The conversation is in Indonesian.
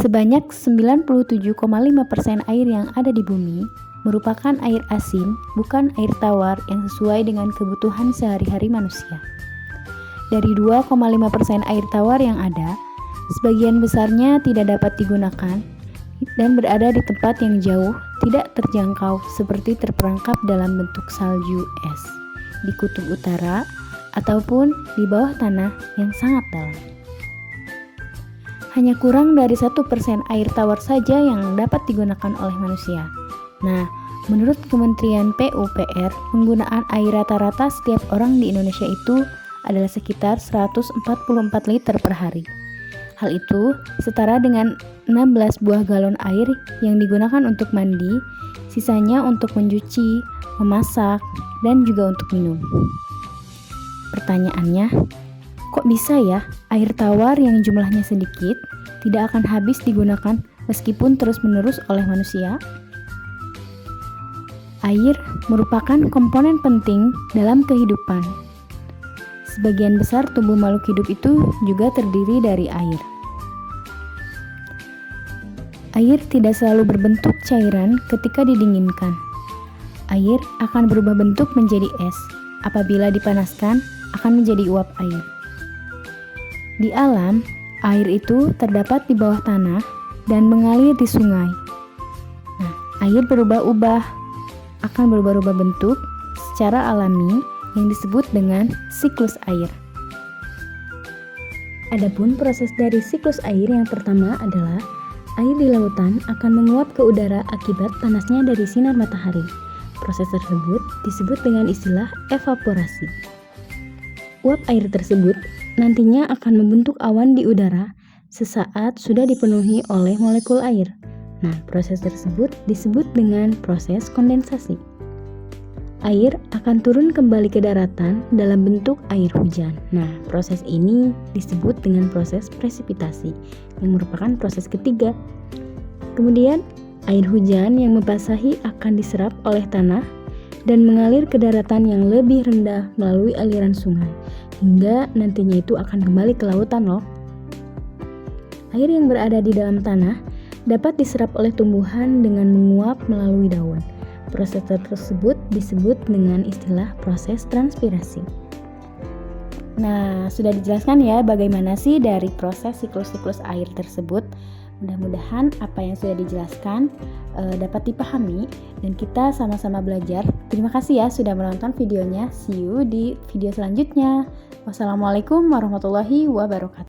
Sebanyak 97,5% air yang ada di bumi merupakan air asin, bukan air tawar yang sesuai dengan kebutuhan sehari-hari manusia. Dari 2,5% air tawar yang ada, sebagian besarnya tidak dapat digunakan dan berada di tempat yang jauh, tidak terjangkau seperti terperangkap dalam bentuk salju es di kutub utara ataupun di bawah tanah yang sangat dalam. Hanya kurang dari 1% air tawar saja yang dapat digunakan oleh manusia. Nah, menurut Kementerian PUPR, penggunaan air rata-rata setiap orang di Indonesia itu adalah sekitar 144 liter per hari. Hal itu setara dengan 16 buah galon air yang digunakan untuk mandi, sisanya untuk mencuci, memasak, dan juga untuk minum. Pertanyaannya, kok bisa ya air tawar yang jumlahnya sedikit tidak akan habis digunakan meskipun terus-menerus oleh manusia? Air merupakan komponen penting dalam kehidupan. Sebagian besar tubuh makhluk hidup itu juga terdiri dari air. Air tidak selalu berbentuk cairan ketika didinginkan. Air akan berubah bentuk menjadi es. Apabila dipanaskan, akan menjadi uap air. Di alam, air itu terdapat di bawah tanah dan mengalir di sungai. Nah, air akan berubah-ubah bentuk secara alami yang disebut dengan siklus air. Adapun proses dari siklus air yang pertama adalah air di lautan akan menguap ke udara akibat panasnya dari sinar matahari. Proses tersebut disebut dengan istilah evaporasi. Uap air tersebut nantinya akan membentuk awan di udara sesaat sudah dipenuhi oleh molekul air. Nah, proses tersebut disebut dengan proses kondensasi. Air akan turun kembali ke daratan dalam bentuk air hujan. Nah, proses ini disebut dengan proses presipitasi, yang merupakan proses ketiga. Kemudian, air hujan yang membasahi akan diserap oleh tanah dan mengalir ke daratan yang lebih rendah melalui aliran sungai, hingga nantinya itu akan kembali ke lautan loh. Air yang berada di dalam tanah dapat diserap oleh tumbuhan dengan menguap melalui daun. Proses tersebut disebut dengan istilah proses transpirasi. Nah, sudah dijelaskan ya bagaimana sih dari proses siklus-siklus air tersebut. Mudah-mudahan apa yang sudah dijelaskan dapat dipahami dan kita sama-sama belajar. Terima kasih ya sudah menonton videonya. See you di video selanjutnya. Wassalamualaikum warahmatullahi wabarakatuh.